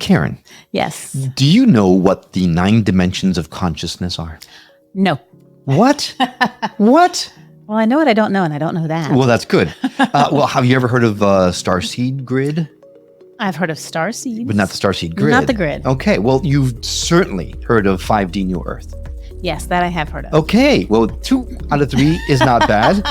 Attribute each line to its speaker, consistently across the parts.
Speaker 1: Karen,
Speaker 2: Yes.
Speaker 1: do you know what the 9 dimensions of consciousness are?
Speaker 2: No.
Speaker 1: What? What?
Speaker 2: Well, I know what I don't know, and I don't know that.
Speaker 1: Well, that's good. Well, have you ever heard of starseed grid?
Speaker 2: I've heard of star seeds.
Speaker 1: But not the starseed grid.
Speaker 2: Not the grid.
Speaker 1: Okay, well, you've certainly heard of 5D New Earth.
Speaker 2: Yes, that I have heard of.
Speaker 1: Okay, well, 2 out of 3 is not bad.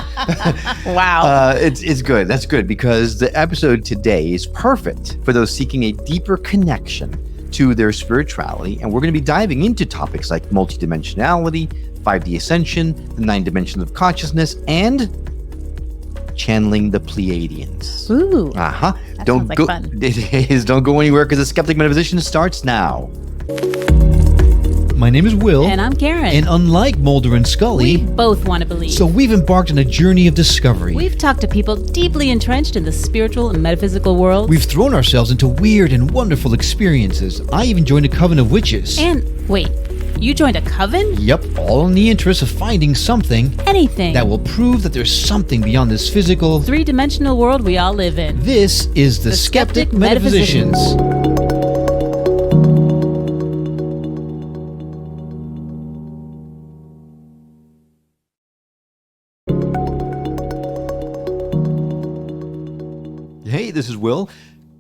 Speaker 2: Wow.
Speaker 1: It's good. That's good because the episode today is perfect for those seeking a deeper connection to their spirituality. And we're going to be diving into topics like multidimensionality, 5D ascension, the 9 dimensions of consciousness, and channeling the Pleiadians.
Speaker 2: Ooh.
Speaker 1: Uh-huh.
Speaker 2: That
Speaker 1: Don't
Speaker 2: sounds like
Speaker 1: go.
Speaker 2: fun.
Speaker 1: It is. Don't go anywhere because the Skeptic Metaphysicians starts now.
Speaker 3: My name is Will.
Speaker 2: And I'm Karen.
Speaker 3: And unlike Mulder and Scully,
Speaker 2: we both want to believe.
Speaker 3: so we've embarked on a journey of discovery.
Speaker 2: We've talked to people deeply entrenched in the spiritual and metaphysical world.
Speaker 3: We've thrown ourselves into weird and wonderful experiences. I even joined a coven of witches.
Speaker 2: And wait, you joined a coven?
Speaker 3: Yep, all in the interest of finding something
Speaker 2: Anything.
Speaker 3: that will prove that there's something beyond this physical,
Speaker 2: three-dimensional world we all live in.
Speaker 3: This is the Skeptic Metaphysicians.
Speaker 1: Hey, this is Will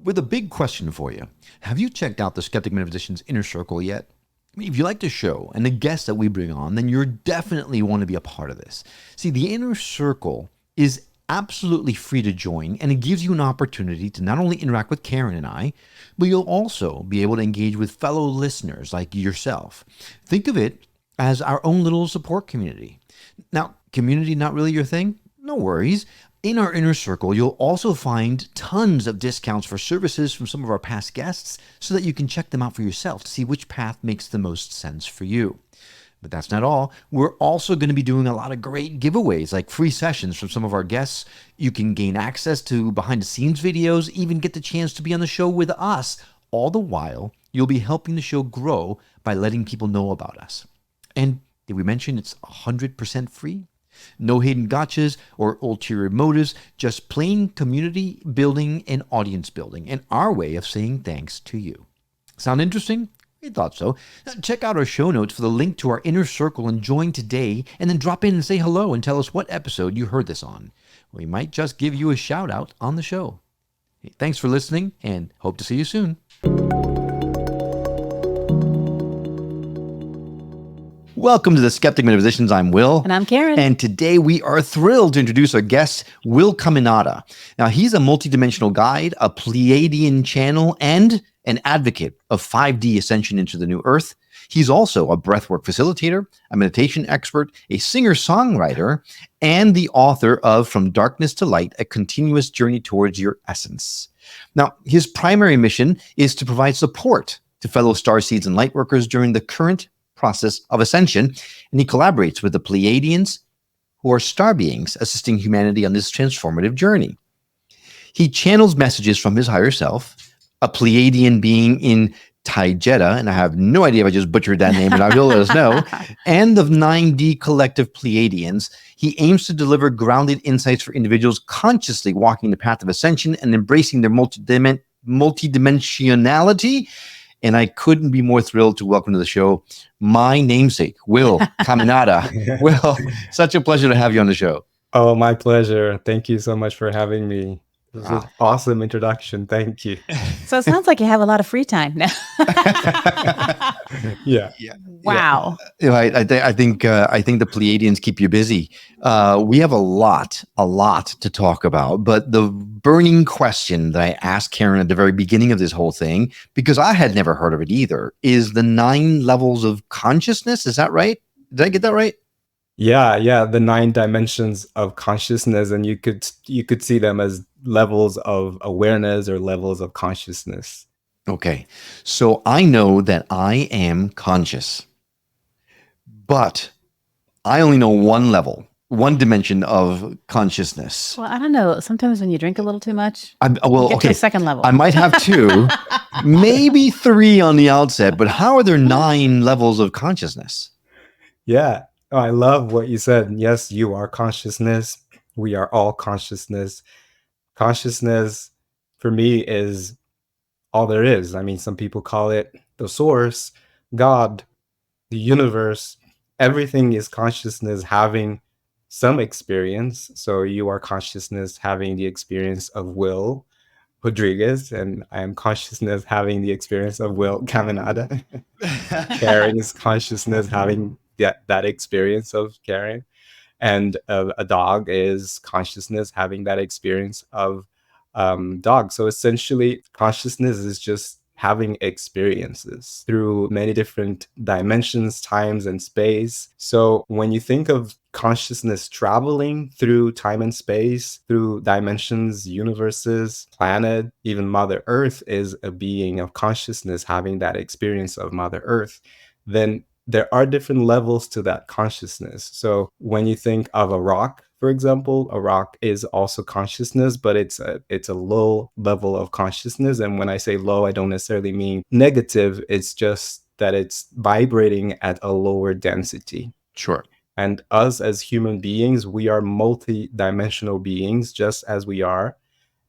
Speaker 1: with a big question for you. Have you checked out the Skeptic Metaphysicians Inner Circle yet? If you like the show and the guests that we bring on, then you're definitely want to be a part of this. See, the Inner Circle is absolutely free to join, and it gives you an opportunity to not only interact with Karen and I, but you'll also be able to engage with fellow listeners like yourself. Think of it as our own little support community. Now, community not really your thing? No worries. In our Inner Circle, you'll also find tons of discounts for services from some of our past guests so that you can check them out for yourself to see which path makes the most sense for you. But that's not all. We're also going to be doing a lot of great giveaways, like free sessions from some of our guests. You can gain access to behind-the-scenes videos, even get the chance to be on the show with us. All the while, you'll be helping the show grow by letting people know about us. And did we mention it's 100% free? No hidden gotchas or ulterior motives, just plain community building and audience building, and our way of saying thanks to you. Sound interesting? We thought so. Now, check out our show notes for the link to our Inner Circle and join today, and then drop in and say hello and tell us what episode you heard this on. We might just give you a shout out on the show. Hey, thanks for listening, and hope to see you soon. Welcome to the Skeptic Metaphysicians. I'm Will.
Speaker 2: And I'm Karen.
Speaker 1: And today we are thrilled to introduce our guest, Will Caminada. Now, he's a multidimensional guide, a Pleiadian channel, and an advocate of 5D ascension into the new earth. He's also a breathwork facilitator, a meditation expert, a singer-songwriter, and the author of From Darkness to Light, A Continuous Journey Towards Your Essence. Now, his primary mission is to provide support to fellow starseeds and lightworkers during the current process of ascension, and he collaborates with the Pleiadians, who are star beings assisting humanity on this transformative journey. He channels messages from his higher self, a Pleiadian being in Taijeta, and I have no idea if I just butchered that name, but he'll let us know, and the 9D collective Pleiadians. He aims to deliver grounded insights for individuals consciously walking the path of ascension and embracing their multidimensionality. And I couldn't be more thrilled to welcome to the show my namesake, Will Caminada. Will, such a pleasure to have you on the show.
Speaker 4: Oh, my pleasure. Thank you so much for having me. This is an awesome introduction. Thank you.
Speaker 2: So it sounds like you have a lot of free time now.
Speaker 4: Yeah.
Speaker 2: Wow.
Speaker 1: You know, I think the Pleiadians keep you busy. We have a lot to talk about, but the burning question that I asked Karen at the very beginning of this whole thing, because I had never heard of it either, is the 9 levels of consciousness. Is that right? Did I get that right?
Speaker 4: Yeah. The 9 dimensions of consciousness, and you could see them as levels of awareness or levels of consciousness.
Speaker 1: Okay. So I know that I am conscious, but I only know one level, one dimension of consciousness.
Speaker 2: Well, I don't know. Sometimes when you drink a little too much,
Speaker 1: You
Speaker 2: get to the second level.
Speaker 1: I might have 2, maybe 3 on the outset, but how are there 9 levels of consciousness?
Speaker 4: Yeah. Oh, I love what you said. Yes, you are consciousness. We are all consciousness. Consciousness for me is all there is. I mean, some people call it the source, God, the universe. Everything is consciousness having some experience. So you are consciousness having the experience of Will Rodriguez, and I am consciousness having the experience of Will Caminada. Karen is consciousness having that experience of Karen, and a dog is consciousness having that experience of dog. So essentially, consciousness is just having experiences through many different dimensions, times, and space. So when you think of consciousness traveling through time and space, through dimensions, universes, planet, even Mother Earth is a being of consciousness having that experience of Mother Earth, then there are different levels to that consciousness. So when you think of a rock, for example, a rock is also consciousness, but it's a low level of consciousness. And when I say low, I don't necessarily mean negative. It's just that it's vibrating at a lower density.
Speaker 1: Sure.
Speaker 4: And us as human beings, we are multi-dimensional beings, just as we are.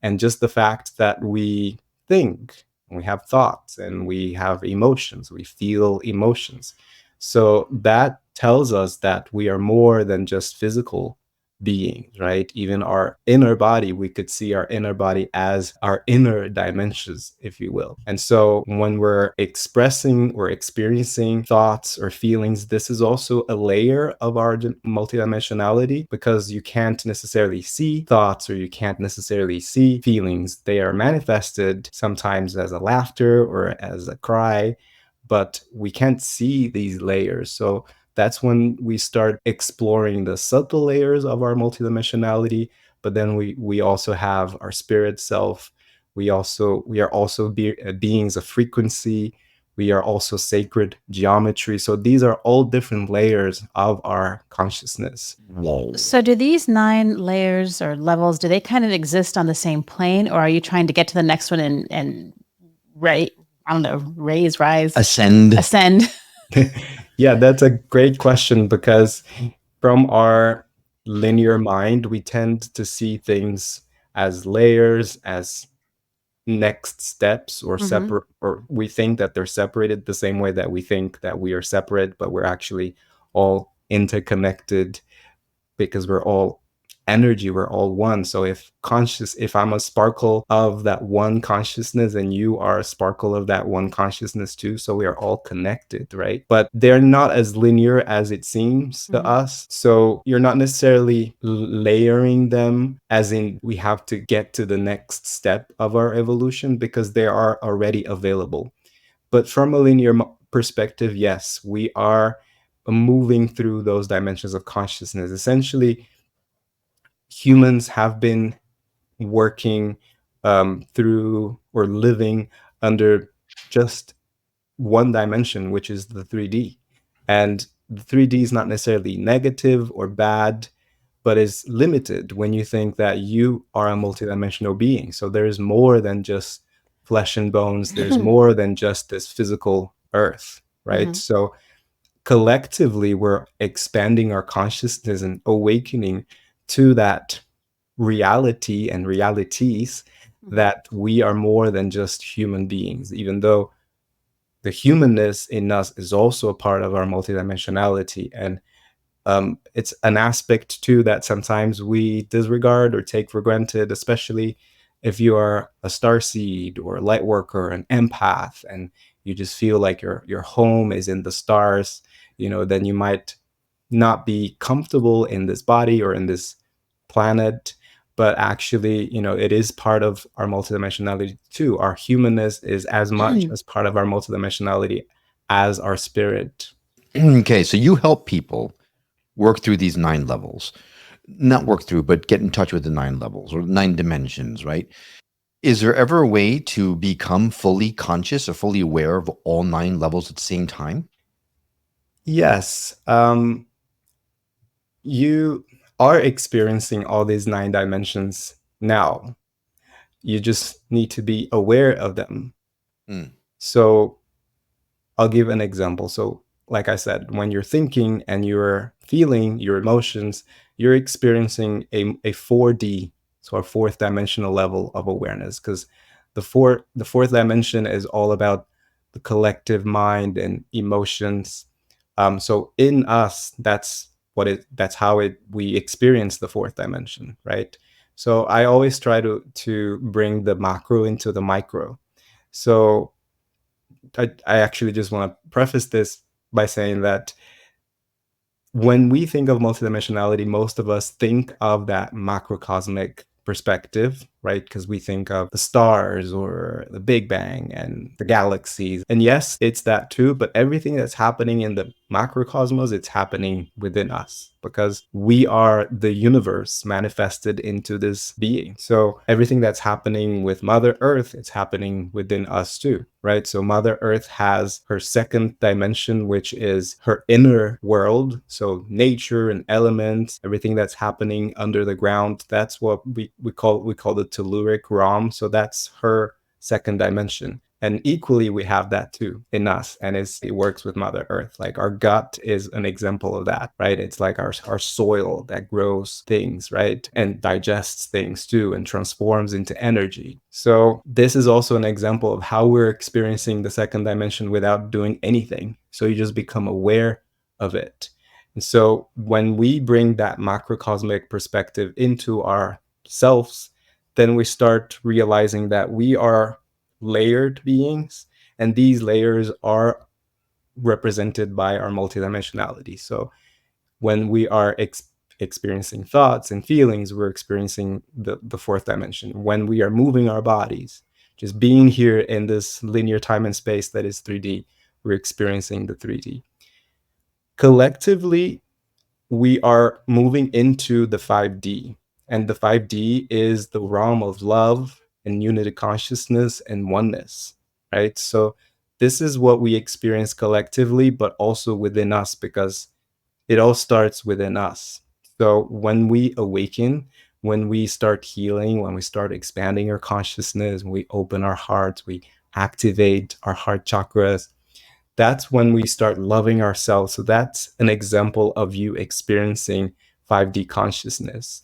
Speaker 4: And just the fact that we think, we have thoughts, and we have emotions, we feel emotions. So that tells us that we are more than just physical beings, right? Even our inner body, we could see our inner body as our inner dimensions, if you will. And so when we're expressing or experiencing thoughts or feelings, this is also a layer of our multidimensionality, because you can't necessarily see thoughts or you can't necessarily see feelings. They are manifested sometimes as a laughter or as a cry, but we can't see these layers. So that's when we start exploring the subtle layers of our multidimensionality. But then we also have our spirit self. We are also beings of frequency. We are also sacred geometry. So these are all different layers of our consciousness.
Speaker 1: Whoa.
Speaker 2: So do these 9 layers or levels, do they kind of exist on the same plane, or are you trying to get to the next one and rise, ascend?
Speaker 4: Yeah, that's a great question, because from our linear mind, we tend to see things as layers, as next steps, or separate, or we think that they're separated the same way that we think that we are separate, but we're actually all interconnected, because we're all energy, we're all one. So if I'm a sparkle of that one consciousness, and you are a sparkle of that one consciousness too, so we are all connected, right? But they're not as linear as it seems to us. So you're not necessarily layering them as in we have to get to the next step of our evolution, because they are already available. But from a linear perspective, yes, we are moving through those dimensions of consciousness. Essentially, humans have been working through or living under just one dimension, which is the 3D. And the 3D is not necessarily negative or bad, but is limited when you think that you are a multidimensional being. So there is more than just flesh and bones. There's more than just this physical earth, right? So collectively, we're expanding our consciousness and awakening to that reality and realities that we are more than just human beings, even though the humanness in us is also a part of our multidimensionality. And it's an aspect too that sometimes we disregard or take for granted, especially if you are a starseed or a light worker, an empath, and you just feel like your home is in the stars, then you might not be comfortable in this body or in this planet. But actually, it is part of our multidimensionality too. Our humanness is as much as part of our multidimensionality as our spirit.
Speaker 1: Okay, so you help people work through these 9 levels. Not work through, but get in touch with the 9 levels or 9 dimensions, right? Is there ever a way to become fully conscious or fully aware of all 9 levels at the same time?
Speaker 4: Yes. You are experiencing all these 9 dimensions now. You just need to be aware of them. So I'll give an example. So like I said, when you're thinking and you're feeling your emotions, you're experiencing a 4D, so a 4th dimensional level of awareness, because The fourth dimension is all about the collective mind and emotions. So in us, that's how we experience the fourth dimension, right? So I always try to bring the macro into the micro. So I actually just want to preface this by saying that when we think of multidimensionality, most of us think of that macrocosmic perspective, right? Because we think of the stars or the Big Bang and the galaxies. And yes, it's that too, but everything that's happening in the macrocosmos, it's happening within us because we are the universe manifested into this being. So everything that's happening with Mother Earth, it's happening within us too, right? So Mother Earth has her second dimension, which is her inner world. So nature and elements, everything that's happening under the ground, that's what we call the telluric realm. So that's her second dimension. And equally, we have that too in us. And it works with Mother Earth. Like our gut is an example of that, right? It's like our soil that grows things, right? And digests things too and transforms into energy. So this is also an example of how we're experiencing the second dimension without doing anything. So you just become aware of it. And so when we bring that macrocosmic perspective into our selves, then we start realizing that we are layered beings, and these layers are represented by our multidimensionality. So when we are experiencing thoughts and feelings, we're experiencing the fourth dimension. When we are moving our bodies, just being here in this linear time and space that is 3D, we're experiencing the 3D. Collectively, we are moving into the 5D. And the 5D is the realm of love and unity consciousness and oneness, right? So this is what we experience collectively, but also within us, because it all starts within us. So when we awaken, when we start healing, when we start expanding our consciousness, when we open our hearts, we activate our heart chakras, that's when we start loving ourselves. So that's an example of you experiencing 5D consciousness,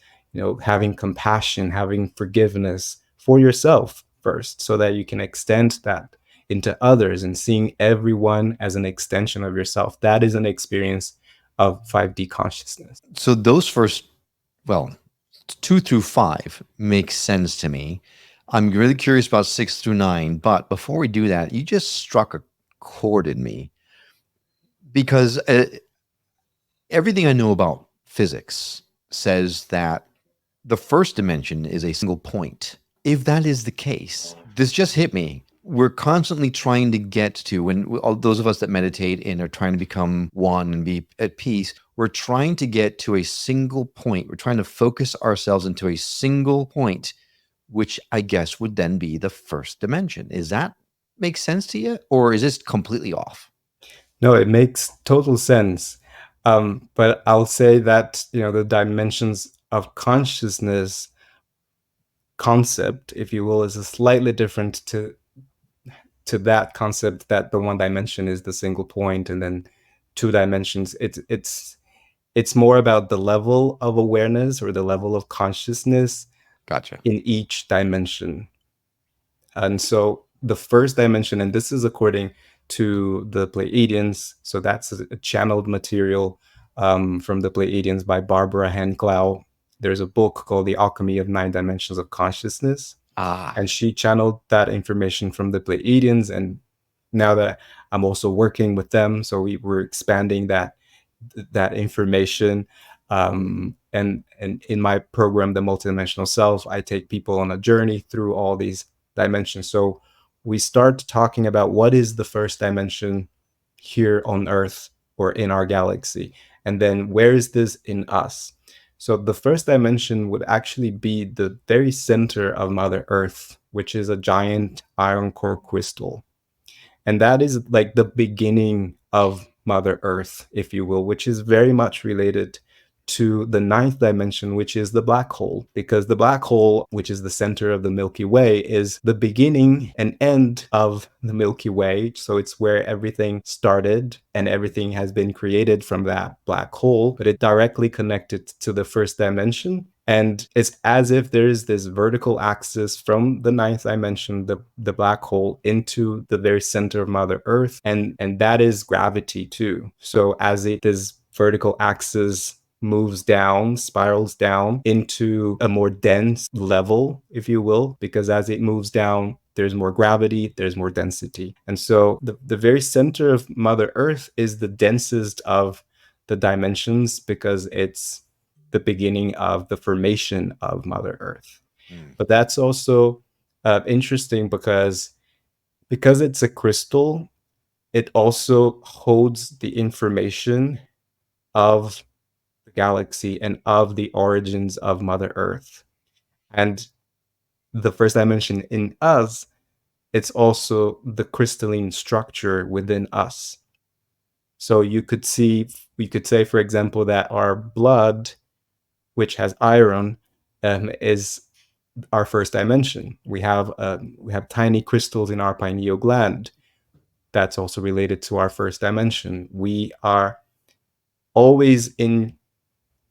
Speaker 4: having compassion, having forgiveness for yourself first, so that you can extend that into others and seeing everyone as an extension of yourself. That is an experience of 5D consciousness.
Speaker 1: So those first, 2 through 5 make sense to me. I'm really curious about 6 through 9, but before we do that, you just struck a chord in me, because everything I know about physics says that the first dimension is a single point. If that is the case, this just hit me. We're constantly trying to get to, when all those of us that meditate and are trying to become one and be at peace, we're trying to get to a single point. We're trying to focus ourselves into a single point, which I guess would then be the first dimension. Is that make sense to you, or is this completely off?
Speaker 4: No, it makes total sense. But I'll say that, the dimensions of consciousness concept, if you will, is a slightly different to that concept, that the one dimension is the single point and then 2 dimensions. It's more about the level of awareness or the level of consciousness
Speaker 1: Gotcha.
Speaker 4: in each dimension. And so the first dimension, and this is according to the Pleiadians, so that's a channeled material from the Pleiadians by Barbara Hanklau. There's a book called The Alchemy of 9 Dimensions of Consciousness. And she channeled that information from the Pleiadians. And now that I'm also working with them, so we're expanding that information. And in my program, The Multidimensional Self, I take people on a journey through all these dimensions. So we start talking about what is the first dimension here on Earth or in our galaxy, and then where is this in us? So the first dimension would actually be the very center of Mother Earth, which is a giant iron core crystal. And that is like the beginning of Mother Earth, if you will, which is very much related to the 9th dimension, which is the black hole, because the black hole, which is the center of the Milky Way, is the beginning and end of the Milky Way. So it's where everything started and everything has been created from that black hole, but it directly connected to the first dimension. And it's as if there is this vertical axis from the ninth dimension, the black hole, into the very center of Mother Earth. And that is gravity too. So as this vertical axis moves down, spirals down into a more dense level, if you will, because as it moves down, there's more gravity, there's more density. And so the very center of Mother Earth is the densest of the dimensions because it's the beginning of the formation of Mother Earth. But that's also interesting because it's a crystal, it also holds the information of the galaxy and of the origins of Mother Earth. And the first dimension in us, it's also the crystalline structure within us. So we could say, for example, that our blood, which has iron, is our first dimension. We have tiny crystals in our pineal gland. That's also related to our first dimension. We are always in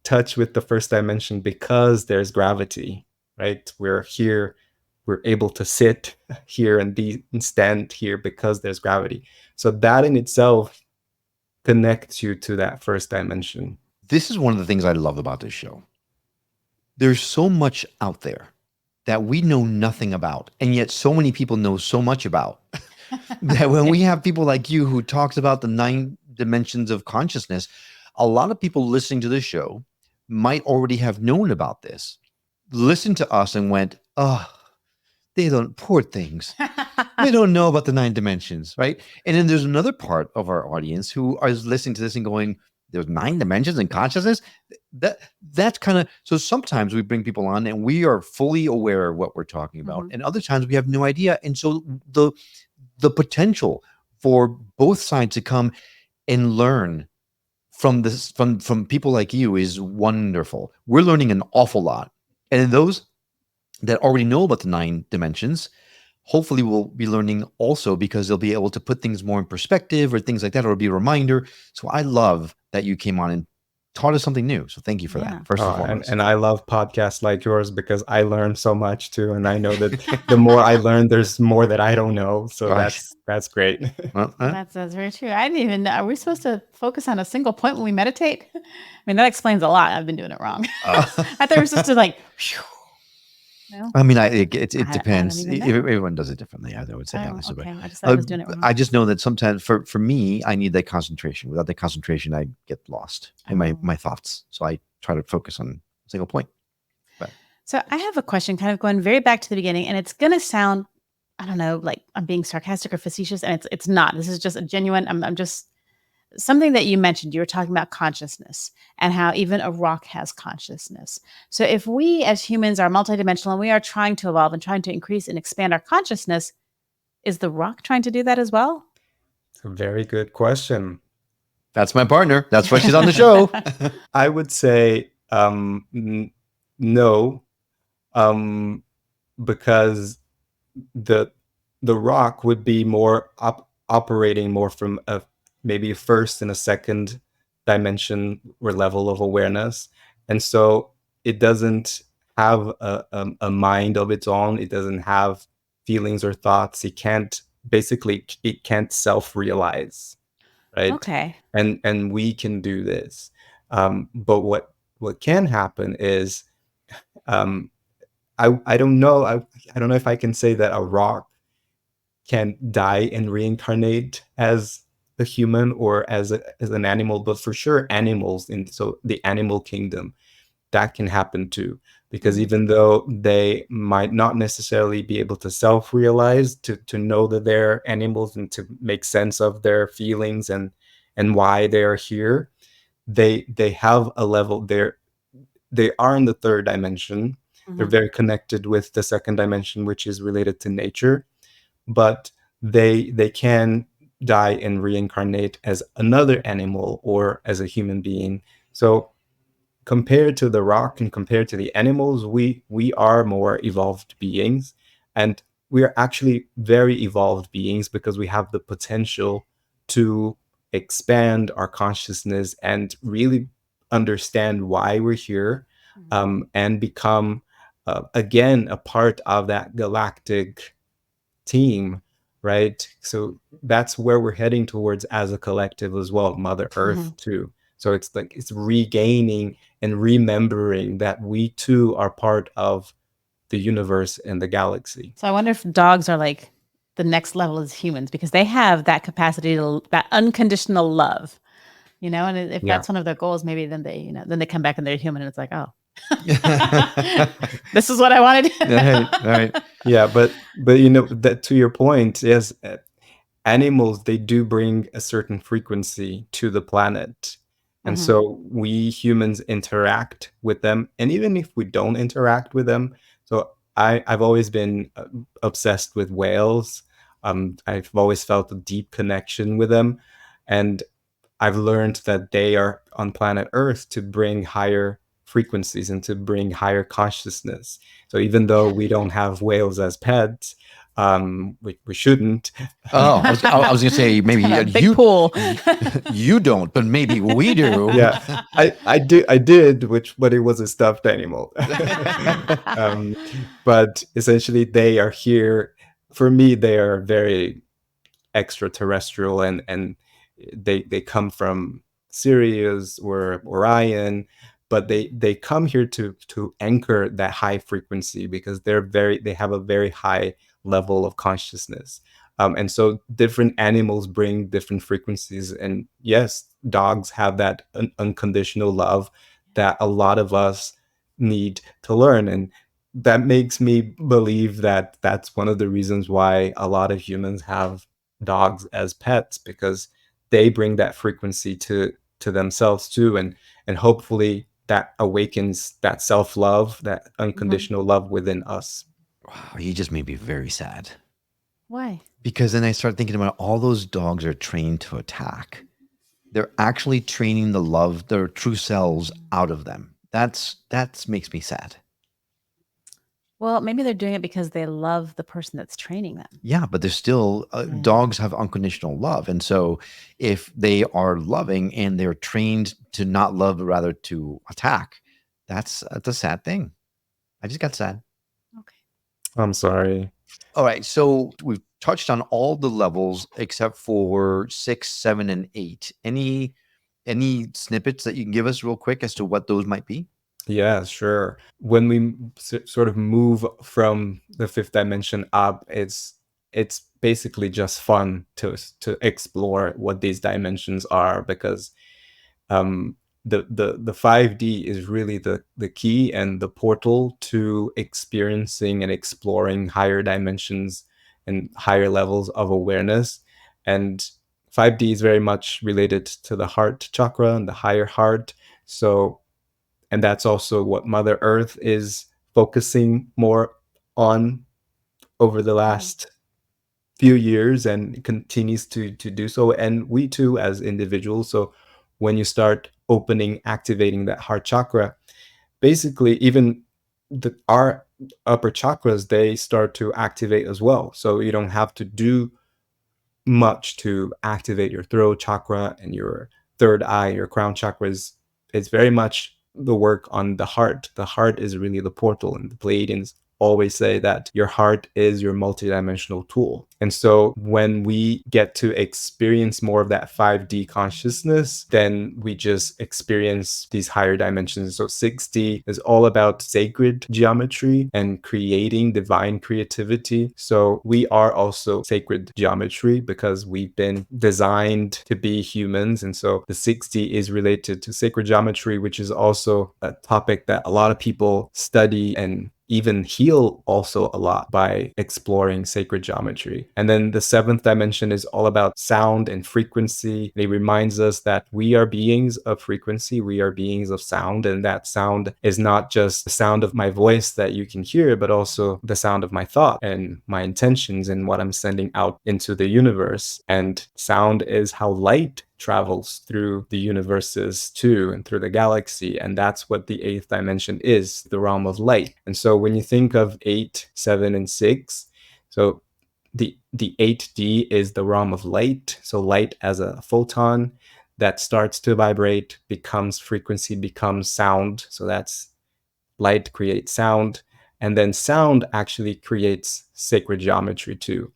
Speaker 4: touch with the first dimension because there's gravity, right? We're here, we're able to sit here and stand here because there's gravity. So that in itself connects you to that first dimension.
Speaker 1: This is one of the things I love about this show. There's so much out there that we know nothing about, and yet so many people know so much about that when we have people like you who talks about the 9 dimensions of consciousness, a lot of people listening to this show might already have known about this, listened to us and went, oh, they don't, poor things. They don't know about the 9 dimensions, right? And then there's another part of our audience who is listening to this and going, there's 9 dimensions in consciousness. That's kind of, so sometimes we bring people on and we are fully aware of what we're talking about, and other times we have no idea. And so the potential for both sides to come and learn from this, from people like you, is wonderful. We're learning an awful lot, and those that already know about the 9 dimensions hopefully will be learning also, because they'll be able to put things more in perspective or things like that, or it'll be a reminder. So I love that you came on and taught us something new. So thank you for that, first and foremost.
Speaker 4: And I love podcasts like yours because I learn so much too. And I know that the more I learn, there's more that I don't know. So that's great.
Speaker 1: Well,
Speaker 2: That's very true. I didn't even know. Are we supposed to focus on a single point when we meditate? I mean, that explains a lot. I've been doing it wrong. I thought we were supposed to like, whew. No?
Speaker 1: I mean, it depends.
Speaker 2: I don't even know.
Speaker 1: Everyone does it differently, I would say.
Speaker 2: Oh,
Speaker 1: honestly.
Speaker 2: okay. I just thought I was doing it wrong.
Speaker 1: I just know that sometimes for me, I need that concentration. Without that concentration, I get lost in my thoughts. So I try to focus on a single point.
Speaker 2: So I have a question kind of going very back to the beginning, and it's going to sound, I don't know, like I'm being sarcastic or facetious, and it's not. This is just a genuine, I'm just, something that you mentioned. You were talking about consciousness and how even a rock has consciousness. So if we as humans are multidimensional and we are trying to evolve and trying to increase and expand our consciousness, is the rock trying to do that as well?
Speaker 4: It's a very good question.
Speaker 1: That's my partner. That's why she's on the show.
Speaker 4: I would say no, because the rock would be more operating more from maybe a first and a second dimension or level of awareness, and so it doesn't have a mind of its own. It doesn't have feelings or thoughts. It can't self-realize, right?
Speaker 2: Okay.
Speaker 4: And we can do this, but what can happen is, I don't know. I don't know if I can say that a rock can die and reincarnate as a human or as an animal, but for sure animals so the animal kingdom, that can happen too, because even though they might not necessarily be able to self-realize, to know that they're animals and to make sense of their feelings and why they are here, they have a level there. They are in the third dimension. They're very connected with the second dimension, which is related to nature, but they can die and reincarnate as another animal or as a human being. So compared to the rock and compared to the animals, we are more evolved beings, and we are actually very evolved beings because we have the potential to expand our consciousness and really understand why we're here, and become again a part of that galactic team, right? So that's where we're heading towards as a collective as well, Mother Earth too. So it's like it's regaining and remembering that we too are part of the universe and the galaxy.
Speaker 2: So I wonder if dogs are like the next level as humans, because they have that capacity to that unconditional love, you know, and if
Speaker 4: Yeah.
Speaker 2: that's one of their goals, maybe then they, you know, then they come back and they're human and it's like, oh, this is what I wanted.
Speaker 1: Right.
Speaker 4: Yeah, but you know, that to your point, yes, animals, they do bring a certain frequency to the planet. And so we humans interact with them. And even if we don't interact with them, so I've always been obsessed with whales. I've always felt a deep connection with them. And I've learned that they are on planet Earth to bring higher frequencies and to bring higher consciousness. So even though we don't have whales as pets, we shouldn't.
Speaker 1: Oh, I was gonna say maybe
Speaker 2: Big pool.
Speaker 1: you don't, but maybe we do.
Speaker 4: Yeah, I did, but it was a stuffed animal. But essentially, they are here. For me, they are very extraterrestrial, and they come from Sirius or Orion, but they come here to anchor that high frequency because they have a very high level of consciousness. And so different animals bring different frequencies, and yes, dogs have that unconditional love that a lot of us need to learn. And that makes me believe that that's one of the reasons why a lot of humans have dogs as pets, because they bring that frequency to themselves too, and hopefully that awakens that self-love, that unconditional love within us.
Speaker 1: Wow, you just made me very sad.
Speaker 2: Why?
Speaker 1: Because then I start thinking about all those dogs are trained to attack. They're actually training the love, their true selves out of them. That makes me sad.
Speaker 2: Well, maybe they're doing it because they love the person that's training them.
Speaker 1: Yeah, but there's still dogs have unconditional love, and so if they are loving and they're trained to not love, but rather to attack, that's a sad thing. I just got sad.
Speaker 2: Okay.
Speaker 4: I'm sorry.
Speaker 1: All right, so we've touched on all the levels except for 6, 7, and 8. Any snippets that you can give us real quick as to what those might be?
Speaker 4: Yeah, sure. When we sort of move from the fifth dimension up, it's basically just fun to explore what these dimensions are, because the 5D is really the key and the portal to experiencing and exploring higher dimensions and higher levels of awareness. And 5D is very much related to the heart chakra and the higher heart. So, and that's also what Mother Earth is focusing more on over the last few years, and continues to do so, and we too as individuals. So when you start activating that heart chakra, basically even our upper chakras, they start to activate as well. So you don't have to do much to activate your throat chakra and your third eye, your crown chakras. It's very much the work on the heart. The heart is really the portal, and the Pleiadians always say that your heart is your multidimensional tool. And so when we get to experience more of that 5D consciousness, then we just experience these higher dimensions. So 6D is all about sacred geometry and creating divine creativity. So we are also sacred geometry because we've been designed to be humans. And so the 6D is related to sacred geometry, which is also a topic that a lot of people study and even heal also a lot by exploring sacred geometry. And then the seventh dimension is all about sound and frequency. It reminds us that we are beings of frequency, we are beings of sound, and that sound is not just the sound of my voice that you can hear, but also the sound of my thought and my intentions and what I'm sending out into the universe. And sound is how light travels through the universes too, and through the galaxy. And that's what the eighth dimension is, the realm of light. And so when you think of 8, 7, and 6, so the 8D is the realm of light. So light as a photon that starts to vibrate, becomes frequency, becomes sound. So that's light creates sound, and then sound actually creates sacred geometry too.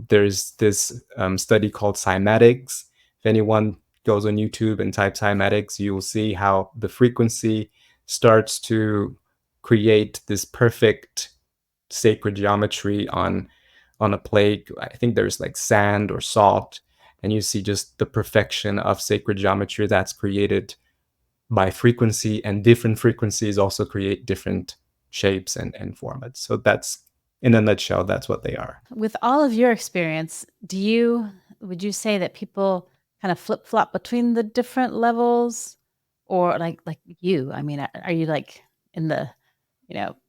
Speaker 4: There's this study called cymatics. If anyone goes on YouTube and types cymatics, you will see how the frequency starts to create this perfect sacred geometry on a plate. I think there's like sand or salt, and you see just the perfection of sacred geometry that's created by frequency, and different frequencies also create different shapes and formats. So that's, in a nutshell, that's what they are.
Speaker 2: With all of your experience, would you say that people kind of flip flop between the different levels, or like you? I mean, are you like in the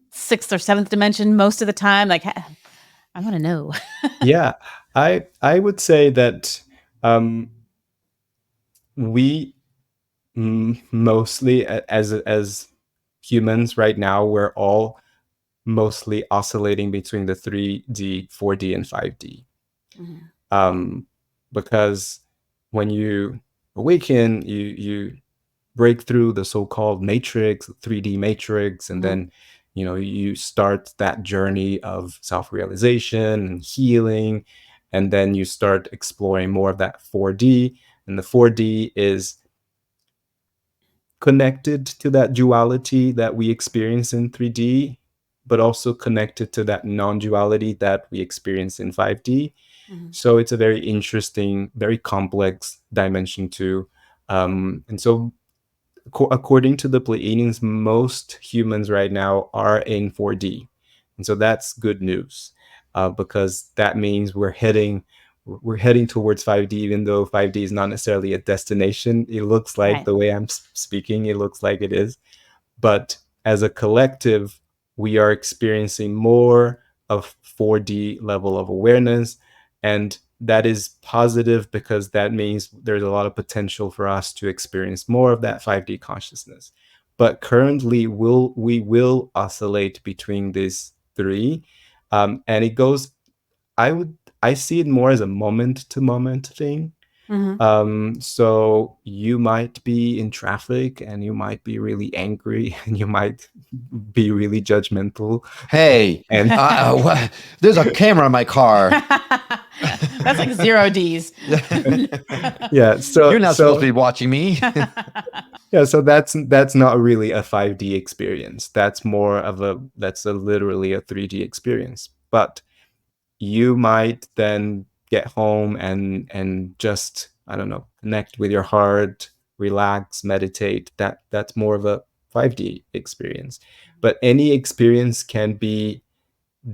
Speaker 2: sixth or seventh dimension most of the time? Like, I want to know.
Speaker 4: Yeah, I would say that we mostly, as humans right now, we're all mostly oscillating between the 3D, 4D, and 5D. Because when you awaken, you break through the so-called matrix, 3D matrix, and then you start that journey of self-realization and healing, and then you start exploring more of that 4D. And the 4D is connected to that duality that we experience in 3D, but also connected to that non-duality that we experience in 5D. So it's a very interesting, very complex dimension too. And so according to the Pleiadians, most humans right now are in 4D. And so that's good news, because that means we're heading towards 5D, even though 5D is not necessarily a destination. It looks like,
Speaker 2: Right.
Speaker 4: the way I'm speaking, it looks like it is. But as a collective, we are experiencing more of 4D level of awareness. And that is positive, because that means there's a lot of potential for us to experience more of that 5D consciousness. But currently, we will oscillate between these three. And it goes, I see it more as a moment to moment thing. So you might be in traffic and you might be really angry and you might be really judgmental.
Speaker 1: Hey,
Speaker 4: And
Speaker 1: there's a camera in my car.
Speaker 2: That's like 0 Ds.
Speaker 4: yeah, so
Speaker 1: You're not supposed to be watching me.
Speaker 4: yeah, so that's not really a 5D experience. That's more of literally a 3D experience. But you might then get home and just, I don't know, connect with your heart, relax, meditate. That's more of a 5D experience. But any experience can be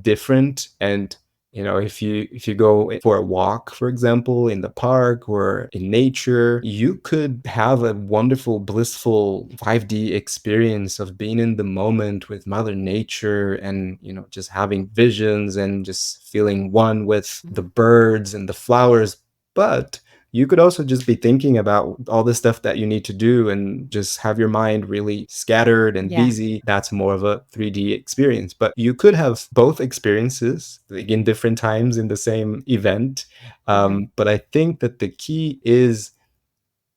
Speaker 4: different. And if you go for a walk, for example, in the park or in nature, you could have a wonderful, blissful 5D experience of being in the moment with Mother Nature, and just having visions and just feeling one with the birds and the flowers. But you could also just be thinking about all the stuff that you need to do and just have your mind really scattered and busy. That's more of a 3D experience. But you could have both experiences, like, in different times in the same event. But I think that the key is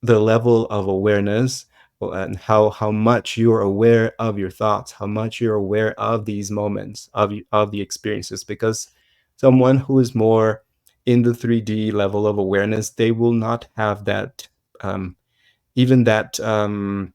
Speaker 4: the level of awareness, and how much you're aware of your thoughts, how much you're aware of these moments, of the experiences. Because someone who is more in the 3D level of awareness, they will not have that, even that, and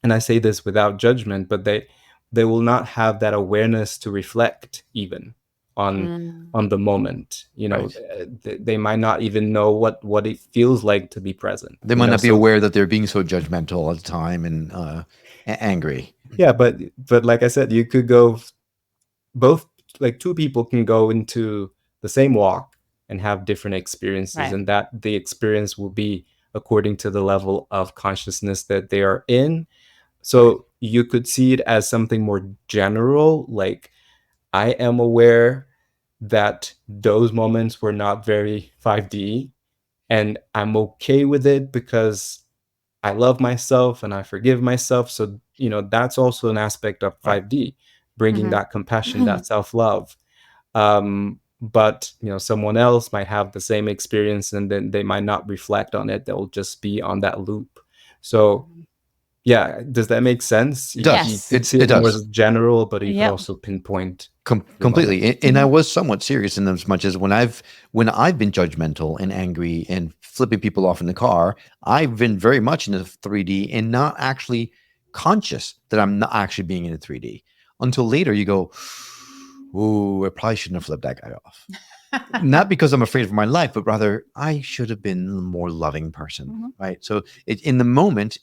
Speaker 4: I say this without judgment, but they will not have that awareness to reflect even on the moment.
Speaker 1: Right.
Speaker 4: They might not even know what it feels like to be present.
Speaker 1: They might not be aware that they're being so judgmental all the time and angry.
Speaker 4: Yeah, but like I said, you could go both, like two people can go into the same walk and have different experiences, and that the experience will be according to the level of consciousness that they are in. So you could see it as something more general, like, I am aware that those moments were not very 5D, and I'm okay with it because I love myself and I forgive myself. So, that's also an aspect of 5D, bringing that compassion, that self-love. But, someone else might have the same experience and then they might not reflect on it. They'll just be on that loop. So Yeah, does that make sense?
Speaker 1: It does.
Speaker 2: Yes.
Speaker 4: You could see it more
Speaker 1: does.
Speaker 4: as general, but you could
Speaker 2: Yep.
Speaker 4: also pinpoint.
Speaker 1: Completely.
Speaker 4: moments.
Speaker 1: And I was somewhat serious in as much as when I've been judgmental and angry and flipping people off in the car, I've been very much in the 3D and not actually conscious that I'm not actually being in the 3D until later you go, ooh, I probably shouldn't have flipped that guy off. Not because I'm afraid for my life, but rather I should have been a more loving person,
Speaker 2: Mhm.
Speaker 1: right? So in the moment,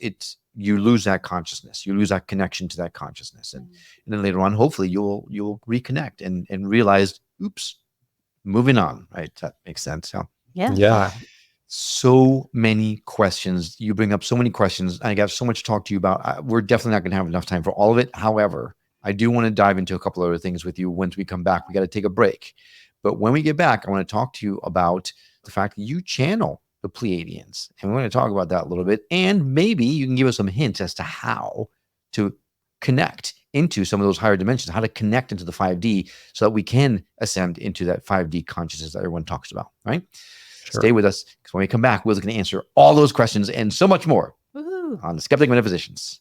Speaker 1: you lose that consciousness, you lose that connection to that consciousness, and then later on, hopefully, you'll reconnect and realize, oops, moving on, right? That makes sense. Yeah.
Speaker 4: Yeah.
Speaker 1: So many questions. You bring up so many questions. I got so much to talk to you about. We're definitely not going to have enough time for all of it. However, I do want to dive into a couple other things with you once we come back. We got to take a break. But when we get back, I want to talk to you about the fact that you channel the Pleiadians. And we're going to talk about that a little bit. And maybe you can give us some hints as to how to connect into some of those higher dimensions, how to connect into the 5D so that we can ascend into that 5D consciousness that everyone talks about, right?
Speaker 4: Sure.
Speaker 1: Stay with us because when we come back, Will's going to answer all those questions and so much more
Speaker 2: Woohoo.
Speaker 1: on the Skeptic Metaphysicians.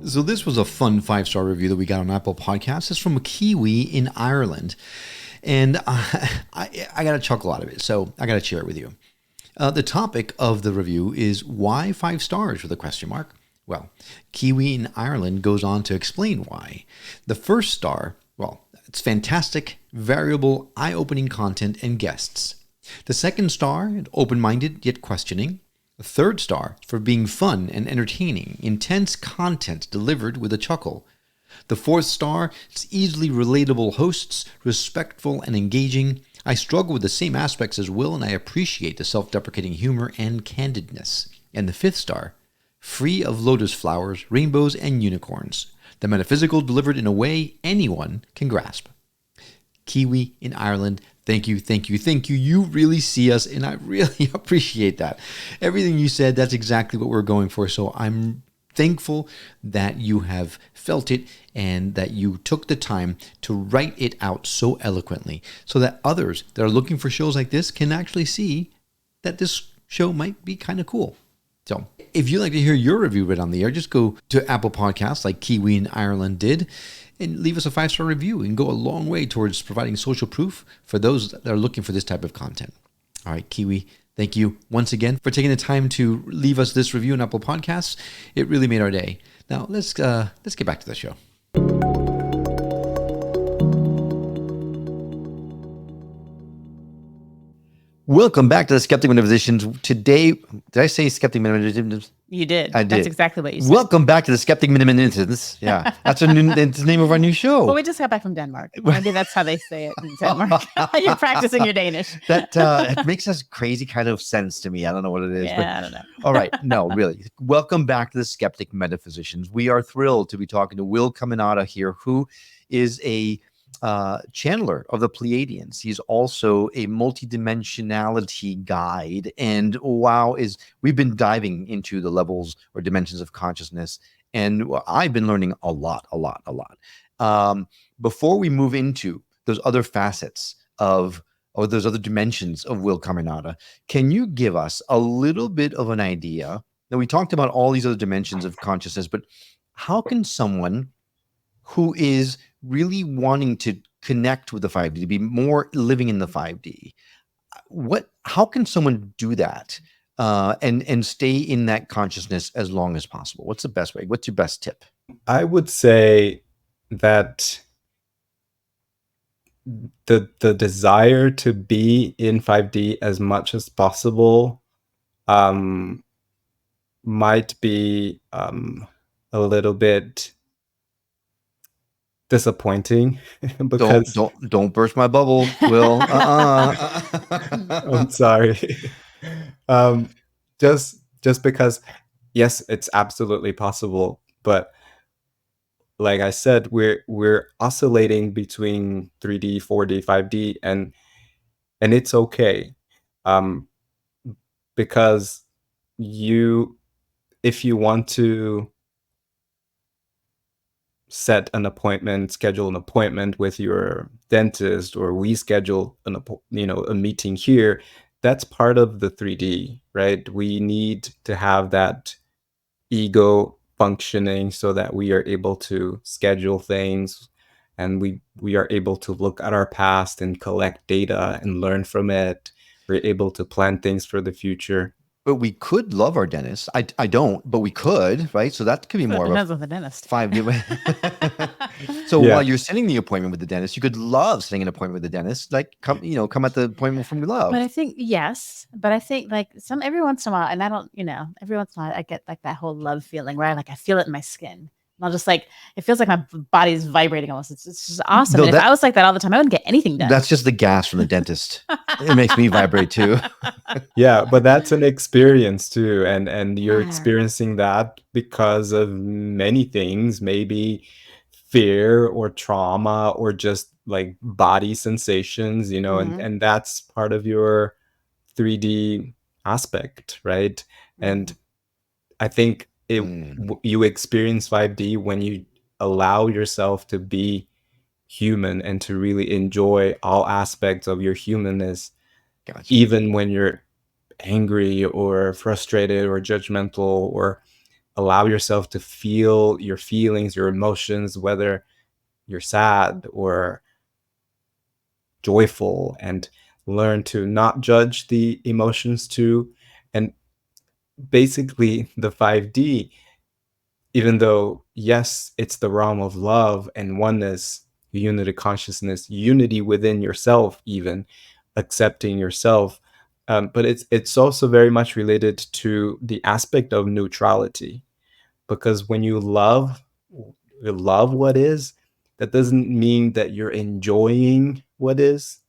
Speaker 1: So this was a fun 5-star review that we got on Apple Podcasts. It's from a Kiwi in Ireland. And I got a chuckle out of it, so I got to share it with you. The topic of the review is why 5 stars with a question mark? Well, Kiwi in Ireland goes on to explain why. The first star, well, it's fantastic, variable, eye-opening content and guests. The second star, open-minded yet questioning. The third star for being fun and entertaining, intense content delivered with a chuckle. The fourth star, it's easily relatable hosts, respectful and engaging. I struggle with the same aspects as Will, and I appreciate the self-deprecating humor and candidness. And the fifth star, free of lotus flowers, rainbows, and unicorns. The metaphysical delivered in a way anyone can grasp. Kiwi in Ireland, thank you, thank you, thank you. You really see us, and I really appreciate that. Everything you said, that's exactly what we're going for. So I'm thankful that you have felt it and that you took the time to write it out so eloquently so that others that are looking for shows like this can actually see that this show might be kind of cool. So if you'd like to hear your review read on the air, just go to Apple Podcasts like Kiwi in Ireland did and leave us a 5-star review and go a long way towards providing social proof for those that are looking for this type of content. All right, Kiwi, thank you once again for taking the time to leave us this review on Apple Podcasts. It really made our day. Now let's get back to the show. Welcome back to the Skeptic Metaphysicians. Today, did I say Skeptic Metaphysicians?
Speaker 2: You did.
Speaker 1: I did.
Speaker 2: That's exactly what you said.
Speaker 1: Welcome back to the Skeptic Metaphysicians. Yeah, that's the name of our new show.
Speaker 2: Well, we just got back from Denmark. Maybe that's how they say it in Denmark. You're practicing your Danish.
Speaker 1: That it makes us crazy kind of sense to me. I don't know what it is.
Speaker 2: Yeah, I don't know.
Speaker 1: All right. No, really. Welcome back to the Skeptic Metaphysicians. We are thrilled to be talking to Will Caminada here, who is a channeler of the Pleiadians. He's also a multidimensionality guide. And wow, we've been diving into the levels or dimensions of consciousness. And I've been learning a lot. Before we move into those other facets or those other dimensions of Will Caminada, can you give us a little bit of an idea? Now, we talked about all these other dimensions of consciousness, but how can someone who is really wanting to connect with the 5D, to be more living in the 5D, how can someone do that and stay in that consciousness as long as possible? What's the best way? What's your best tip?
Speaker 4: I would say that the desire to be in 5D as much as possible might be a little bit disappointing because
Speaker 1: don't burst my bubble, Will.
Speaker 4: I'm sorry. Just because, yes, it's absolutely possible, but like I said, we're oscillating between 3D, 4D, 5D, and it's okay, because if you want to set an appointment, schedule an appointment with your dentist, or we schedule a meeting here, that's part of the 3D, right? We need to have that ego functioning so that we are able to schedule things, and we are able to look at our past and collect data and learn from it. We're able to plan things for the future.
Speaker 1: But we could love our dentist. I don't, but we could, right? So that could be
Speaker 2: So it
Speaker 1: more of
Speaker 2: depends
Speaker 1: a
Speaker 2: on the dentist.
Speaker 1: 5D. So
Speaker 4: Yeah.
Speaker 1: while you're setting the appointment with the dentist, you could love setting an appointment with the dentist. Like come at the appointment from love.
Speaker 2: But I think yes, but I think like every once in a while, and I don't, every once in a while I get like that whole love feeling where I feel it in my skin. And I'll just it feels like my body is vibrating almost. It's just awesome.
Speaker 1: No,
Speaker 2: And if I was like that all the time, I wouldn't get anything done.
Speaker 1: That's just the gas from the dentist. It makes me vibrate too.
Speaker 4: Yeah, but that's an experience too, and you're
Speaker 2: Yeah.
Speaker 4: experiencing that because of many things, maybe fear or trauma or just like body sensations,
Speaker 2: Mhm.
Speaker 4: and that's part of your 3D aspect, right? And I think you experience 5D when you allow yourself to be human and to really enjoy all aspects of your humanness,
Speaker 1: Gotcha.
Speaker 4: even when you're angry or frustrated or judgmental, or allow yourself to feel your feelings, your emotions, whether you're sad or joyful, and learn to not judge the emotions too. And basically the 5D, even though yes, it's the realm of love and oneness, unity consciousness, unity within yourself, even accepting yourself, but it's also very much related to the aspect of neutrality, because when you love what is, that doesn't mean that you're enjoying what is,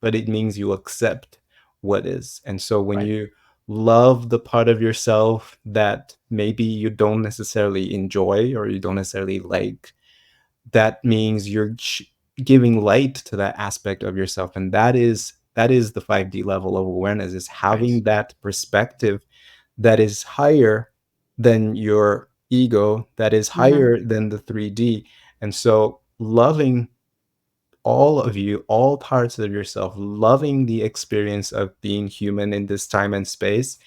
Speaker 4: but it means you accept what is. And so when
Speaker 2: Right.
Speaker 4: you love the part of yourself that maybe you don't necessarily enjoy or you don't necessarily like, that means you're giving light to that aspect of yourself. And that is the 5D level of awareness, is having that perspective that is higher than your ego, that is higher than the 3D. And so loving all of you, all parts of yourself, loving the experience of being human in this time and space.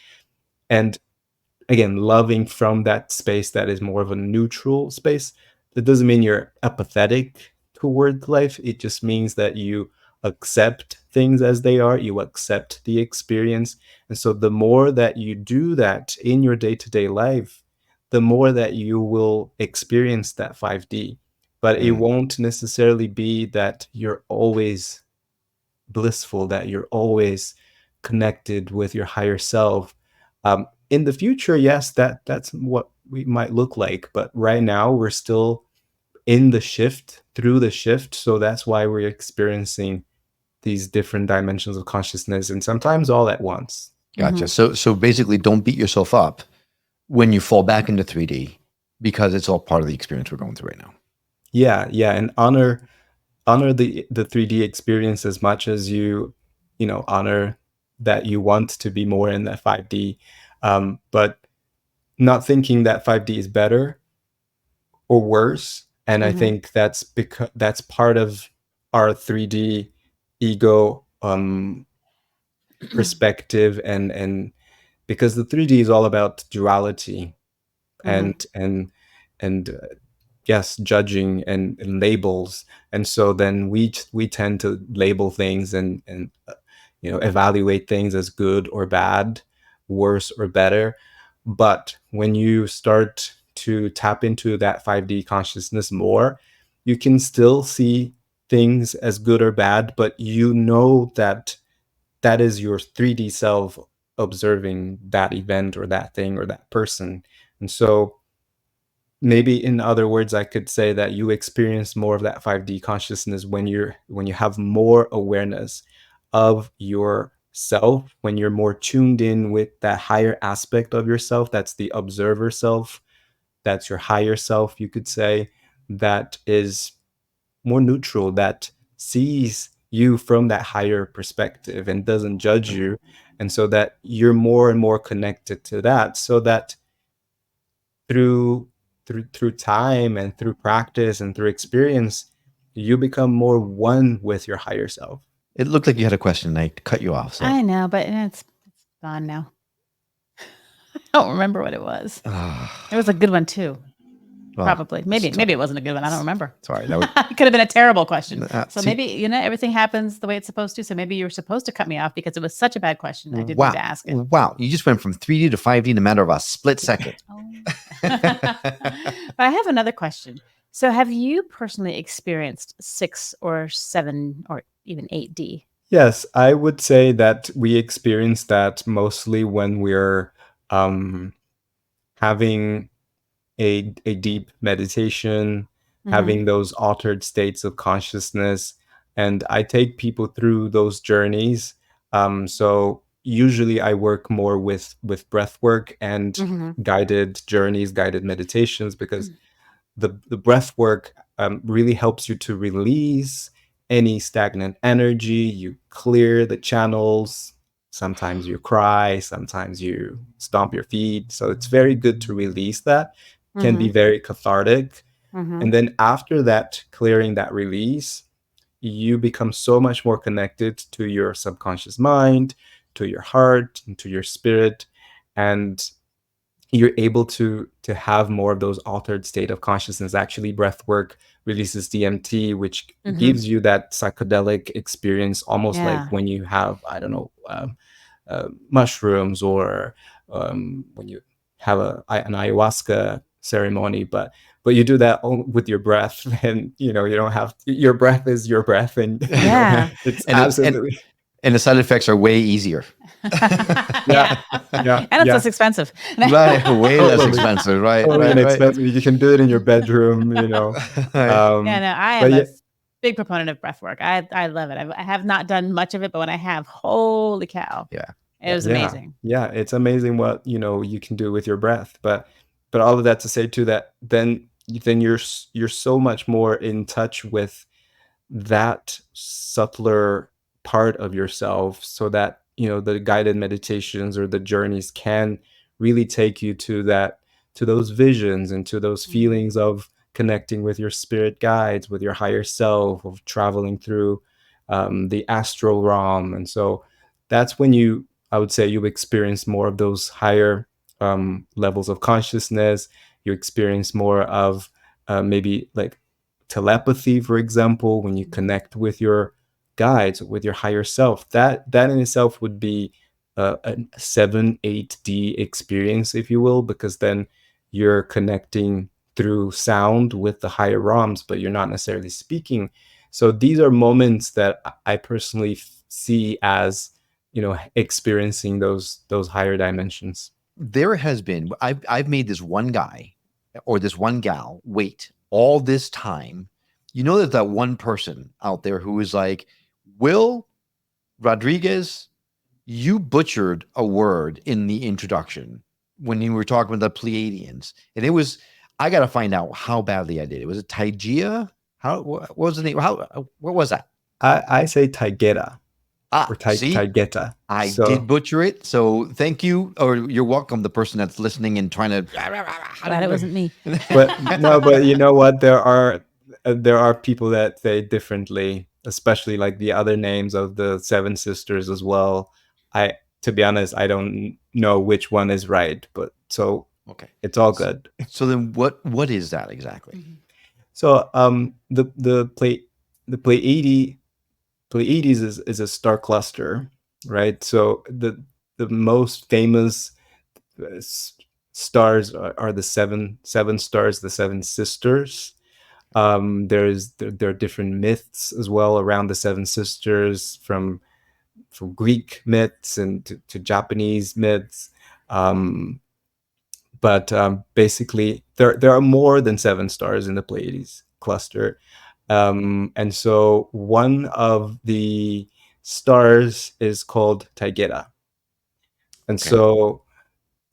Speaker 4: And again, loving from that space that is more of a neutral space. That doesn't mean you're apathetic toward life. It just means that you accept things as they are, you accept the experience. And so the more that you do that in your day-to-day life, the more that you will experience that 5D. But it won't necessarily be that you're always blissful, that you're always connected with your higher self. In the future, yes, that's what we might look like, but right now we're still in the shift, through the shift. So that's why we're experiencing these different dimensions of consciousness, and sometimes all at once.
Speaker 1: Gotcha. So basically, don't beat yourself up when you fall back into 3D, because it's all part of the experience we're going through right now.
Speaker 4: Yeah, and honor the 3D experience as much as you honor that you want to be more in that 5D, but not thinking that 5D is better or worse. And I think that's because that's part of our 3D ego perspective, and because the 3D is all about duality and yes, judging and labels. And so then we tend to label things and evaluate things as good or bad, worse or better. But when you start to tap into that 5D consciousness more, you can still see things as good or bad, but you know that that is your 3D self observing that event or that thing or that person. And so maybe in other words, I could say that you experience more of that 5D consciousness when you have more awareness of yourself, when you're more tuned in with that higher aspect of yourself. That's the observer self. That's your higher self, you could say, that is more neutral, that sees you from that higher perspective and doesn't judge you. And so that you're more and more connected to that, so that through through time and through practice and through experience, you become more one with your higher self.
Speaker 1: It looked like you had a question and I cut you off. So
Speaker 2: I know, but it's gone now. I don't remember what it was. It was a good one too.
Speaker 1: Well,
Speaker 2: Probably. Maybe it wasn't a good one. I don't remember.
Speaker 1: sorry, that was
Speaker 2: It could have been a terrible question. So
Speaker 1: see-
Speaker 2: maybe, you know, everything happens the way it's supposed to. So maybe you were supposed to cut me off because it was such a bad question. I didn't need to ask it.
Speaker 1: Wow. You just went from 3D to 5D in a matter of a split second.
Speaker 2: But I have another question. So have you personally experienced 6 or 7 or even 8D?
Speaker 4: Yes, I would say that we experience that mostly when we're having a deep meditation, having those altered states of consciousness. And I take people through those journeys. So usually I work more with breath work and guided journeys, guided meditations, because the breath work really helps you to release any stagnant energy. You clear the channels. Sometimes you cry, sometimes you stomp your feet. So it's very good to release that. Can be very cathartic. And then after that, clearing that release, you become so much more connected to your subconscious mind, to your heart, and to your spirit. And you're able to have more of those altered state of consciousness. Actually, breath work releases DMT, which gives you that psychedelic experience, almost like when you have, I don't know, mushrooms, or when you have an ayahuasca ceremony, but you do that with your breath, and you don't have, your breath is your breath, and it's absolutely.
Speaker 1: And the side effects are way easier.
Speaker 4: Yeah.
Speaker 2: And it's less expensive.
Speaker 1: Right, way less expensive, right?
Speaker 4: Totally
Speaker 1: Right.
Speaker 4: inexpensive. You can do it in your bedroom,
Speaker 2: I am a big proponent of breath work. I love it. I have not done much of it, but when I have, holy cow.
Speaker 1: Yeah.
Speaker 2: It was amazing.
Speaker 4: Yeah, it's amazing what you can do with your breath. But all of that to say too, that then you're so much more in touch with that subtler part of yourself, so that the guided meditations or the journeys can really take you to those visions and to those feelings of connecting with your spirit guides, with your higher self, of traveling through the astral realm. And so that's when I would say, you experience more of those higher levels of consciousness. You experience more of maybe like telepathy, for example, when you connect with your guides, with your higher self. That in itself would be a 7-8D experience, if you will, because then you're connecting through sound with the higher realms, but you're not necessarily speaking. So these are moments that I personally see as experiencing those higher dimensions.
Speaker 1: There has been, I've made this one guy or this one gal wait all this time. There's that one person out there who is like, Will Rodriguez, you butchered a word in the introduction when you were talking about the Pleiadians. And it was, I got to find out how badly I did it. Was it Taigia? What was the name? What was that?
Speaker 4: I say Taigeta. Or
Speaker 1: See?
Speaker 4: Taigeta.
Speaker 1: I did butcher it. So thank you, or you're welcome, the person that's listening and trying to.
Speaker 2: Glad it wasn't me.
Speaker 4: But you know what? There are people that say differently, especially like the other names of the 7 sisters as well. To be honest, I don't know which one is right, but so
Speaker 1: okay,
Speaker 4: it's all good.
Speaker 1: So then, what is that exactly?
Speaker 4: So the Pleiades is a star cluster, right? So the most famous stars are the seven stars, the 7 sisters. There are different myths as well around the 7 sisters, from Greek myths and to Japanese myths. But basically, there are more than 7 stars in the Pleiades cluster. And so one of the stars is called Taigeta. And so,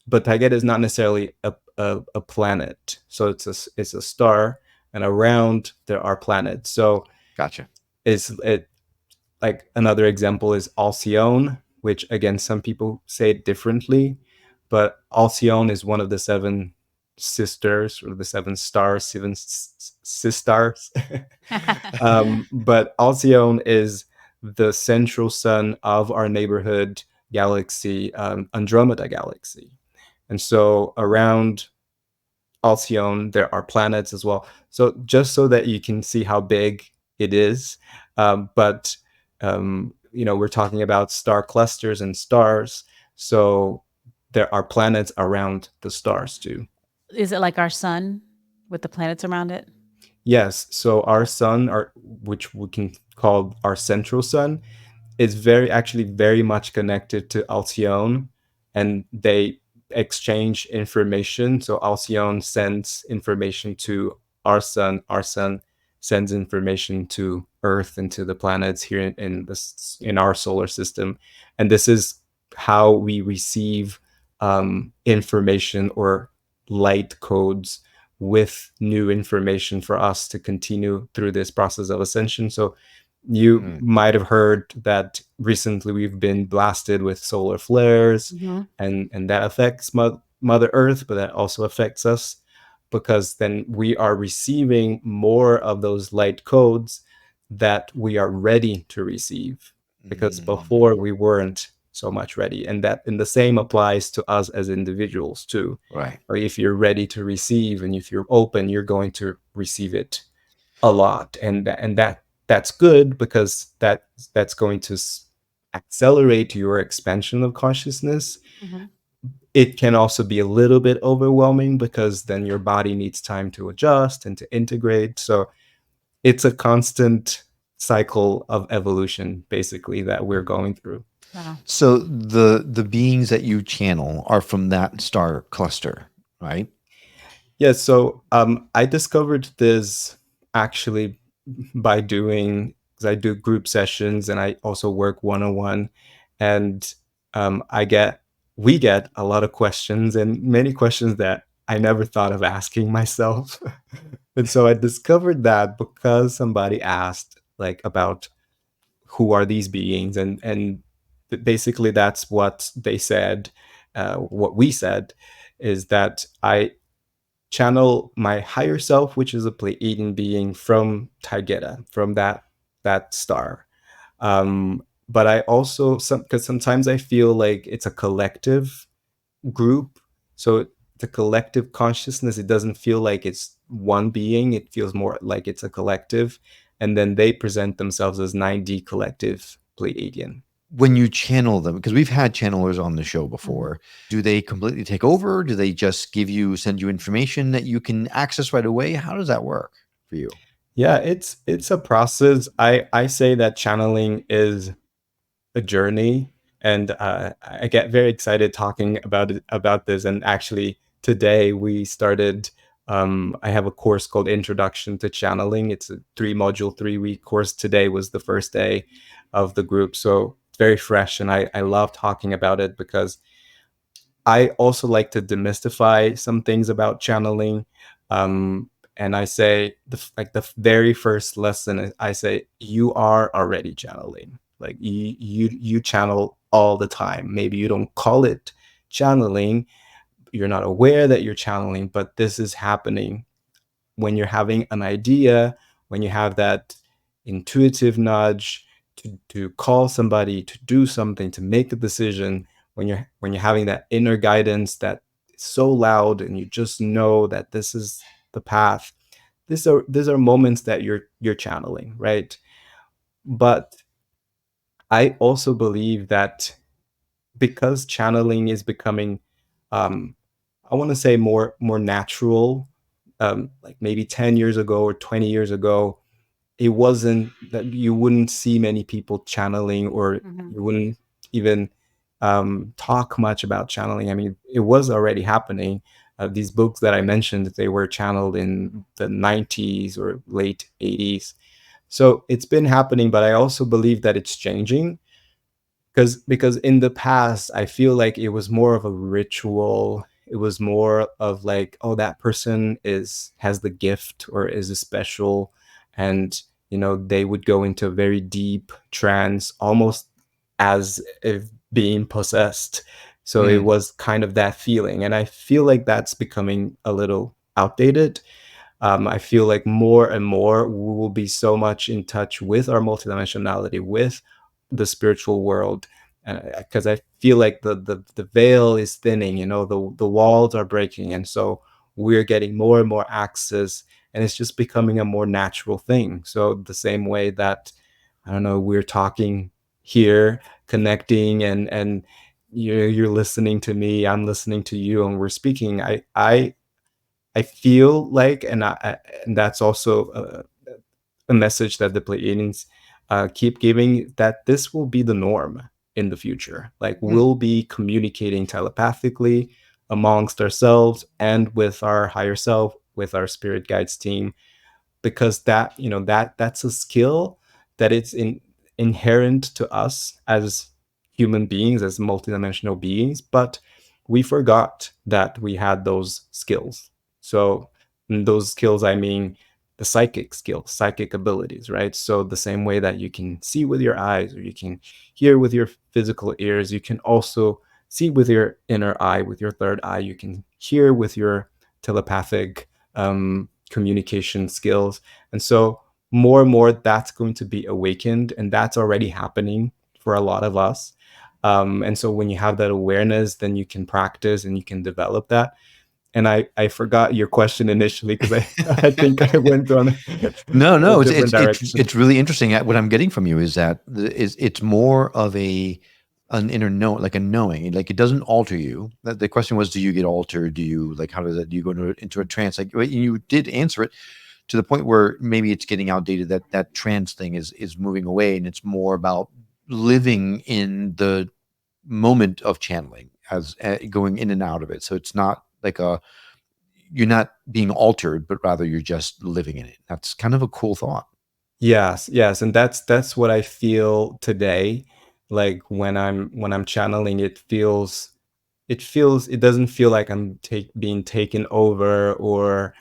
Speaker 4: but Taigeta is not necessarily a planet. So it's a star, and around there are planets. So
Speaker 1: gotcha.
Speaker 4: Like another example is Alcyone, which again, some people say it differently, but Alcyone is one of the 7 sisters, or the seven stars, sisters. But Alcyone is the central sun of our neighborhood galaxy, Andromeda galaxy. And so around Alcyone, there are planets as well. So just so that you can see how big it is. But we're talking about star clusters and stars. So there are planets around the stars too.
Speaker 2: Is it like our sun with the planets around it?
Speaker 4: Yes. So our sun, which we can call our central sun, is actually very much connected to Alcyone, and they exchange information. So Alcyone sends information to our sun sends information to Earth and to the planets here in our solar system. And this is how we receive information or light codes with new information for us to continue through this process of ascension. So you might have heard that recently we've been blasted with solar flares, and that affects Mother Earth, but that also affects us, because then we are receiving more of those light codes that we are ready to receive, because before we weren't so much ready. And the same applies to us as individuals too.
Speaker 1: Right.
Speaker 4: Or if you're ready to receive and if you're open, you're going to receive it a lot. And that's good, because that's going to accelerate your expansion of consciousness. It can also be a little bit overwhelming, because then your body needs time to adjust and to integrate. So it's a constant cycle of evolution, basically, that we're going through.
Speaker 2: Wow.
Speaker 1: So the beings that you channel are from that star cluster, right?
Speaker 4: Yes. So I discovered this actually by doing, because I do group sessions and I also work one-on-one, and we get a lot of questions, and many questions that I never thought of asking myself. And so I discovered that because somebody asked, like, about who are these beings, and basically that's what they said. What we said is that I channel my higher self, which is a Pleiadian being from Taygeta, from that star. But I also, because sometimes I feel like it's a collective group. So the collective consciousness, it doesn't feel like it's one being. It feels more like it's a collective. And then they present themselves as 9D collective Pleiadian.
Speaker 1: When you channel them, because we've had channelers on the show before, do they completely take over? Do they just send you information that you can access right away? How does that work for you?
Speaker 4: Yeah, it's a process. I say that channeling is a journey, and I get very excited talking about this. And actually, today we started. I have a course called Introduction to Channeling. It's a 3-module, 3-week course. Today was the first day of the group, so it's very fresh, and I love talking about it, because I also like to demystify some things about channeling. And I say, the very first lesson, I say, you are already channeling. Like you channel all the time. Maybe you don't call it channeling, you're not aware that you're channeling, but this is happening when you're having an idea, when you have that intuitive nudge to call somebody, to do something, to make a decision, when you're having that inner guidance that is so loud, and you just know that this is the path. These are moments that you're channeling, right? But I also believe that because channeling is becoming, I want to say, more natural, like maybe 10 years ago or 20 years ago, it wasn't that you wouldn't see many people channeling, or you wouldn't even talk much about channeling. I mean, it was already happening. These books that I mentioned, they were channeled in the 90s or late 80s. So it's been happening, but I also believe that it's changing, because in the past, I feel like it was more of a ritual. It was more of like, oh, that person has the gift or is a special, and they would go into a very deep trance, almost as if being possessed. So it was kind of that feeling. And I feel like that's becoming a little outdated. I feel like more and more we will be so much in touch with our multidimensionality, with the spiritual world, because I feel like the veil is thinning. The walls are breaking, and so we're getting more and more access, and it's just becoming a more natural thing. So the same way that, I don't know, we're talking here, connecting, and you're listening to me, I'm listening to you, and we're speaking. I feel like, and that's also a message that the Pleiadians keep giving, that this will be the norm in the future. Like, we'll be communicating telepathically amongst ourselves and with our higher self, with our spirit guides team, because that's a skill that it's inherent to us as human beings, as multidimensional beings, but we forgot that we had those skills. So those skills, I mean the psychic skills, psychic abilities, right? So the same way that you can see with your eyes, or you can hear with your physical ears, you can also see with your inner eye, with your third eye. You can hear with your telepathic communication skills. And so more and more that's going to be awakened, and that's already happening for a lot of us. And so when you have that awareness, then you can practice and you can develop that. And I forgot your question initially, because I think I went on
Speaker 1: No,
Speaker 4: a different direction.
Speaker 1: it's really interesting. What I'm getting from you is that it's more of an inner know, like a knowing. Like, it doesn't alter you. The question was, do you get altered? Do you, like, how does that? Do you go into a trance? Like, you did answer it to the point where maybe it's getting outdated. That trance thing is moving away, and it's more about living in the moment of channeling, as going in and out of it. So it's not like you're not being altered, but rather you're just living in it. That's kind of a cool thought.
Speaker 4: Yes, and that's what I feel today. Like, when I'm channeling, it doesn't feel like I'm being taken over, or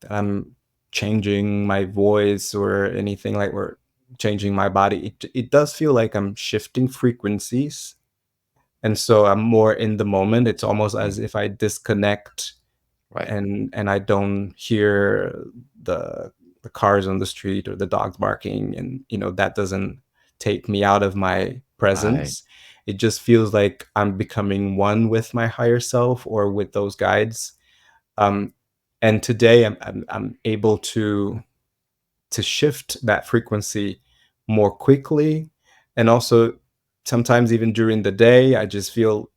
Speaker 4: that I'm changing my voice or anything, like we're changing my body. It does feel like I'm shifting frequencies, and so I'm more in the moment. It's almost as if I disconnect,
Speaker 1: Right.
Speaker 4: and I don't hear the cars on the street or the dogs barking, and that doesn't take me out of my presence. It just feels like I'm becoming one with my higher self, or with those guides. And today I'm able to shift that frequency more quickly, and also sometimes even during the day I just feel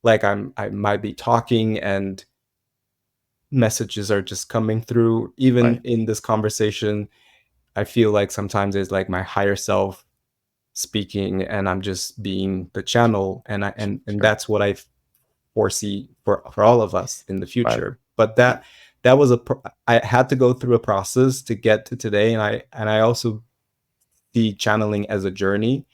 Speaker 4: like I might be talking, and messages are just coming through. Even in this conversation, I feel like sometimes it's like my higher self speaking, and I'm just being the channel, and that's what I foresee for all of us in the future. But that was I had to go through a process to get to today, and I also see channeling as a journey,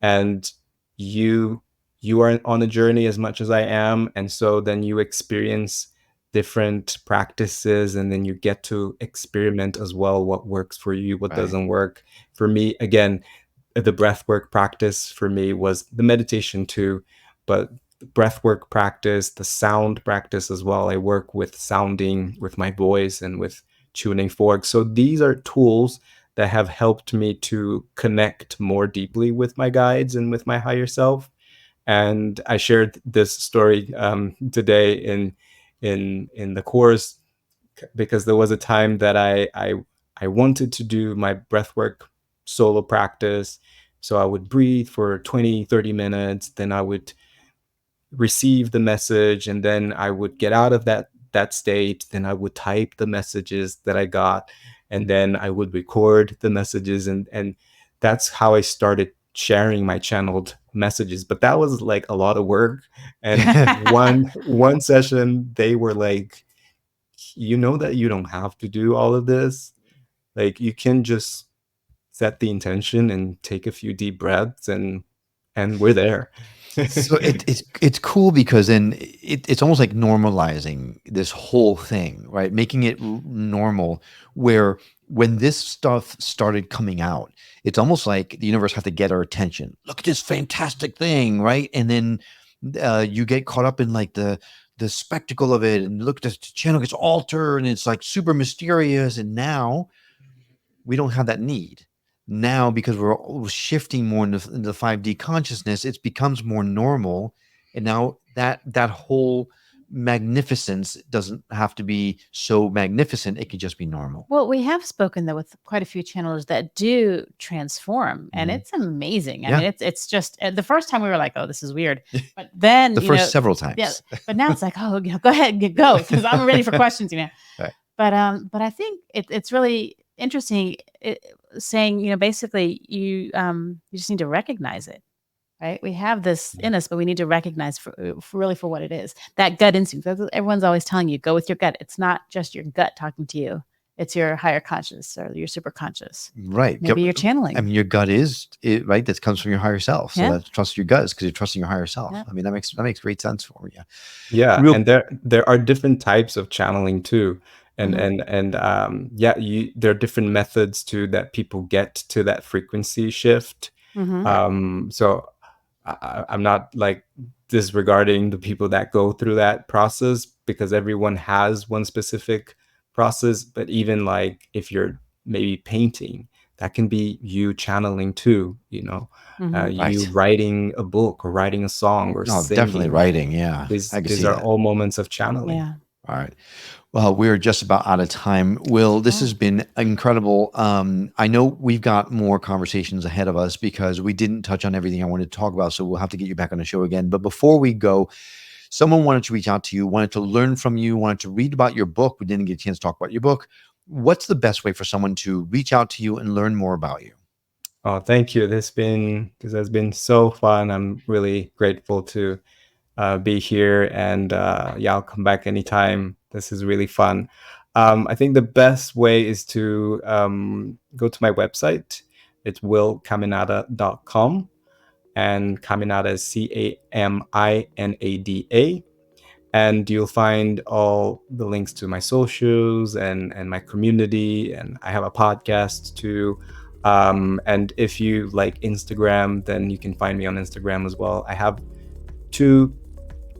Speaker 4: and you are on a journey as much as I am, and so then you experience different practices, and then you get to experiment as well, what works for you, what doesn't work. For me, again, the breathwork practice for me was the meditation too, but the breathwork practice, the sound practice as well. I work with sounding with my voice and with tuning forks. So these are tools that have helped me to connect more deeply with my guides and with my higher self. And I shared this story today in the course, because there was a time that I wanted to do my breathwork solo practice. So I would breathe for 20-30 minutes, then I would receive the message, and then I would get out of that state, then I would type the messages that I got, and then I would record the messages, and that's how I started sharing my channeled messages. But that was like a lot of work. And one session, they were like, that you don't have to do all of this. Like, you can just set the intention and take a few deep breaths, and we're there.
Speaker 1: So it's cool, because then it's almost like normalizing this whole thing, right? Making it normal, where when this stuff started coming out, it's almost like the universe had to get our attention. Look at this fantastic thing, right? And then You get caught up in like the spectacle of it, and look, the channel gets altered, and it's like super mysterious. And now we don't have that need. Now, because we're shifting more into the 5D consciousness, it becomes more normal. And now that whole magnificence doesn't have to be so magnificent. It could just be normal.
Speaker 2: Well, we have spoken though with quite a few channelers that do transform, and it's amazing. I mean, it's just the first time we were like, "Oh, this is weird," but then
Speaker 1: the first several times.
Speaker 2: Yeah, but now it's like, "Oh, go ahead, go," because I'm ready for questions,
Speaker 1: Right.
Speaker 2: But I think it's really interesting saying, basically you just need to recognize it. Right. We have this in us, but we need to recognize for what it is. That gut instinct. Everyone's always telling you, go with your gut. It's not just your gut talking to you. It's your higher conscious or your super conscious.
Speaker 1: Right.
Speaker 2: Maybe you're channeling.
Speaker 1: I mean, your gut is it, right. That comes from your higher self. So that's trust your gut is because you're trusting your higher self.
Speaker 2: Yeah.
Speaker 1: I mean, that makes great sense for you.
Speaker 4: Yeah. And there are different types of channeling too. And there are different methods too that people get to that frequency shift. So I'm not like disregarding the people that go through that process, because everyone has one specific process. But even like if you're maybe painting, that can be you channeling too, you writing a book or writing a song or singing.
Speaker 1: Definitely writing. Yeah.
Speaker 4: These are all moments of channeling.
Speaker 2: Yeah.
Speaker 1: All right. Well, we're just about out of time. Will, this has been incredible. I know we've got more conversations ahead of us because we didn't touch on everything I wanted to talk about. So we'll have to get you back on the show again. But before we go, someone wanted to reach out to you, wanted to learn from you, wanted to read about your book. We didn't get a chance to talk about your book. What's the best way for someone to reach out to you and learn more about you?
Speaker 4: Oh, thank you. This has been so fun. I'm really grateful to be here, and I'll come back anytime. This is really fun. I think the best way is to go to my website. It's willcaminada.com, and Caminada is Caminada, and you'll find all the links to my socials and my community, and I have a podcast too. And if you like Instagram, then you can find me on Instagram as well. I have 2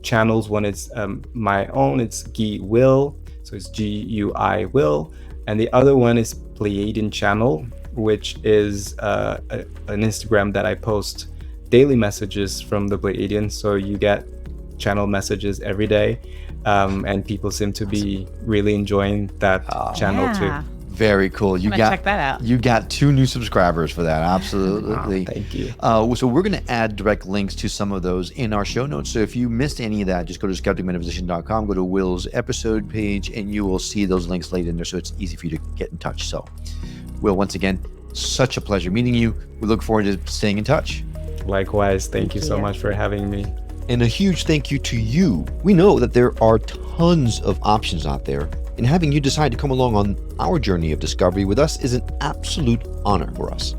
Speaker 4: channels. One is my own, it's Guy Will, so it's GUI Will, and the other one is Pleiadian channel, which is an Instagram that I post daily messages from the Pleiadian, so you get channel messages every day, and people seem to be really enjoying that channel too.
Speaker 1: Very cool. You
Speaker 2: check that out.
Speaker 1: You got 2 new subscribers for that. Absolutely.
Speaker 4: Thank you.
Speaker 1: So we're going to add direct links to some of those in our show notes. So if you missed any of that, just go to skepticmetaphysician.com, go to Will's episode page, and you will see those links laid in there. So it's easy for you to get in touch. So Will, once again, such a pleasure meeting you. We look forward to staying in touch.
Speaker 4: Likewise. Thank you so much for having me.
Speaker 1: And a huge thank you to you. We know that there are tons of options out there, and having you decide to come along on our journey of discovery with us is an absolute honor for us.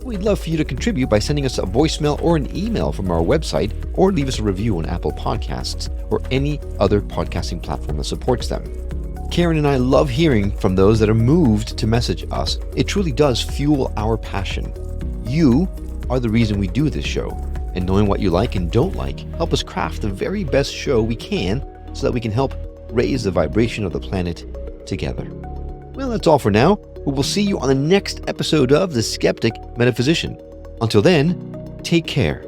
Speaker 1: We'd love for you to contribute by sending us a voicemail or an email from our website, or leave us a review on Apple Podcasts or any other podcasting platform that supports them. Karen and I love hearing from those that are moved to message us. It truly does fuel our passion. You are the reason we do this show, and knowing what you like and don't like help us craft the very best show we can so that we can help raise the vibration of the planet together. Well, that's all for now. We will see you on the next episode of The Skeptic Metaphysician. Until then, take care.